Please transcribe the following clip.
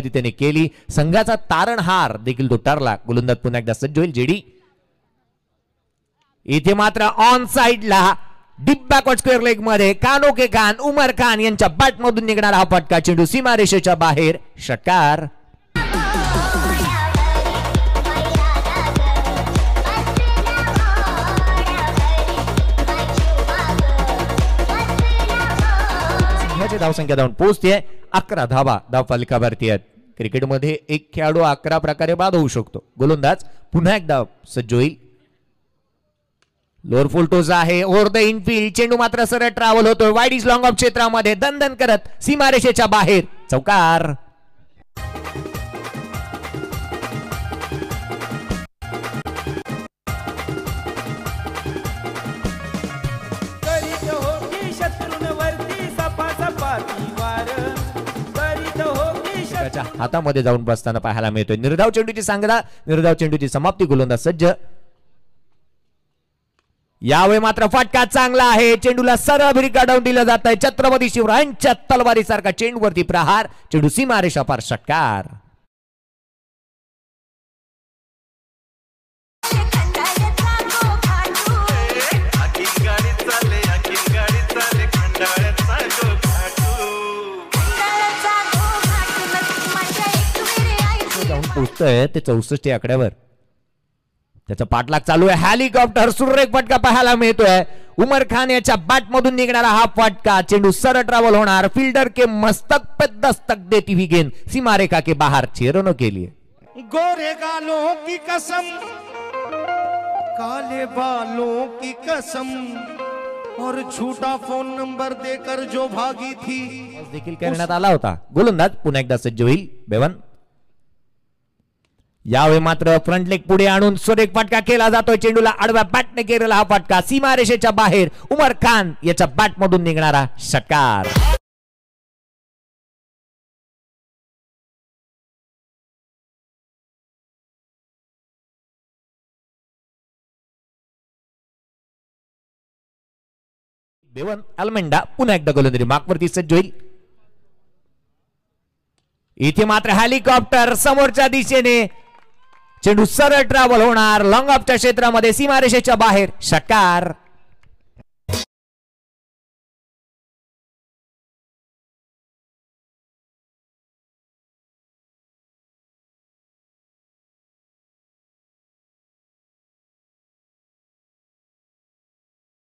त्याने केली. संघाचा तारणहार देखील तो ठरला. गोलंदाज पुन्हा एकदा सज्ज होईल जेडी. इथे मात्र ऑन साइडला डीप बॅकवर्ड स्क्वेअर लेग मध्ये कानोके खान उमर खान यांच्या बॅट मधून निघणारा हा फटका. चेंडू सीमारेषेच्या बाहेर. षटकार. धावसंख्या धावून पोहोचते 11 धावा धावफलकावरती आहेत. क्रिकेटमध्ये एक खेळाडू 11 प्रकारे बाद होऊ शकतो. गोलंदाज पुन्हा एकदा सज्ज होईल. लोअर फुल टोज आहे. Over the Enfield. चेंडू मात्र सरळ ट्रॅव्हल होतोय वाईड इज लॉंग ऑफ क्षेत्रामध्ये दणदण करत सीमारेषेच्या बाहेर. चौकार. हातामध्ये जाऊन बसताना पाहायला मिळतोय. निर्धाव चेंडूची सांगता. निर्धाव चेंडूची समाप्ती. गोलंदाज सज्ज. यावेळी मात्र फटका चांगला आहे. चेंडूला सरळ भिरकावून दिलं जात आहे. छत्रपती शिवरायांच्या तलवारीसारखा चेंडूवरती प्रहार. चेंडू सीमारेषा पार. षटकार. पोहोचतोय ते 64 आकड्यावर. त्याचा पाठलाग चालू आहे. हेलिकॉप्टर सुरेख फटका पाहायला मिळतोय. उमर खान याच्या बॅट मधून निघणारा हा फटका. चेंडू सरळ ट्रॅव्हल होणार. फील्डर के मस्तक पे दस्तक देती हुई गेंद सीमारेखा के बाहर. चेरों के लिए गोरे गालों की कसम काले बालों की कसम और झूठा फोन नंबर देकर जो भागी थी देखील करण्यात आला होता. गोलंदाज पुन्हा एकदा सज्ज होईल. बेवन. यावेळी मात्र फ्रंट लेग पुढे आणून सुरेख फटका केला जातोय. चेंडूला आडव्या बॅटने केलेला हा फटका सीमारेषेच्या बाहेर. उमर खान याच्या बॅट मधून निघणारा षटकार. बेवन अल्मेंडा पुन्हा एकदा गोलंदाजी मार्कवरती सज्ज होईल. इथे मात्र हेलिकॉप्टर समोरच्या दिशेने. चेंडू सरळ ट्रॅव्हल होणार. लॉंग ऑफच्या क्षेत्रामध्ये सीमारेषेच्या बाहेर. षटकार.